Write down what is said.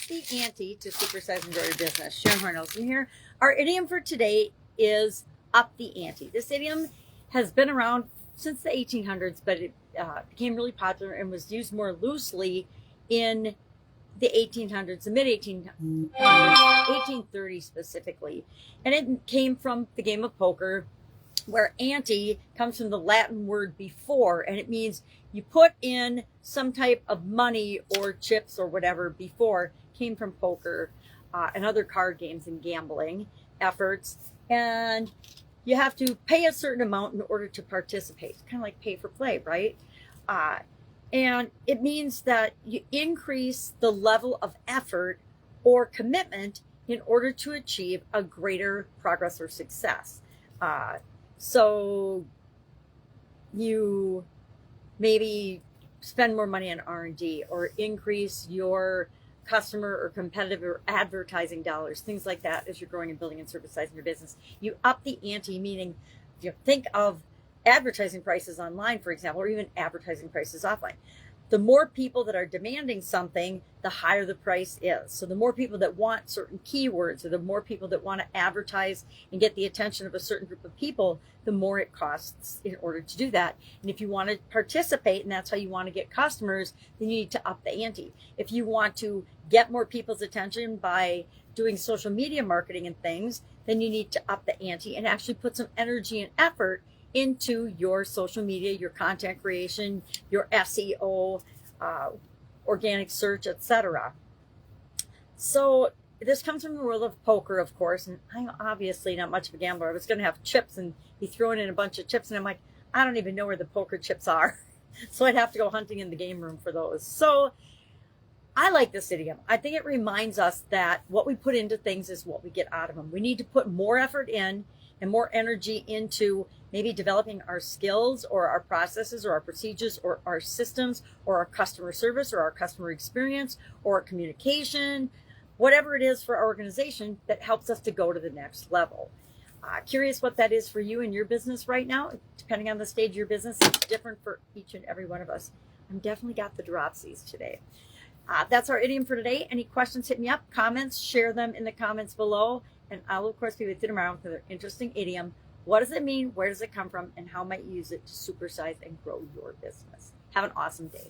the ante to supersize and grow your business. Sharon Horne-Ellstrom here. Our idiom for today is up the ante. This idiom has been around since the 1800s, but it became really popular and was used more loosely in the 1800s, the mid-1800s, 1830 specifically. And it came from the game of poker, where ante comes from the Latin word before, and it means you put in some type of money or chips or whatever before. Came from poker and other card games and gambling efforts, and you have to pay a certain amount in order to participate. It's kind of like pay for play, right? And it means that you increase the level of effort or commitment in order to achieve a greater progress or success. So you maybe spend more money on R&D or increase your customer or competitive or advertising dollars, things like that, as you're growing and building and supersizing your business. You up the ante, meaning you think of advertising prices online, for example, or even advertising prices offline. The more people that are demanding something, the higher the price is. So the more people that want certain keywords, or the more people that want to advertise and get the attention of a certain group of people, the more it costs in order to do that. And if you want to participate, and that's how you want to get customers, then you need to up the ante. If you want to get more people's attention by doing social media marketing and things, then you need to up the ante and actually put some energy and effort into your social media, your content creation, your SEO, organic search, etc. So this comes from the world of poker, of course, and I'm obviously not much of a gambler. I was going to have chips and be throwing in a bunch of chips, and I'm like, I don't even know where the poker chips are. So I'd have to go hunting in the game room for those. So I like this idiom. I think it reminds us that what we put into things is what we get out of them. We need to put more effort in and more energy into maybe developing our skills or our processes or our procedures or our systems or our customer service or our customer experience or our communication, whatever it is for our organization that helps us to go to the next level. Curious what that is for you in your business right now. Depending on the stage of your business, it's different for each and every one of us. I'm definitely got the dropsies today. That's our idiom for today. Any questions, hit me up, comments, share them in the comments below. And I'll, of course, be with you tomorrow with another interesting idiom. What does it mean? Where does it come from? And how might you use it to supersize and grow your business? Have an awesome day.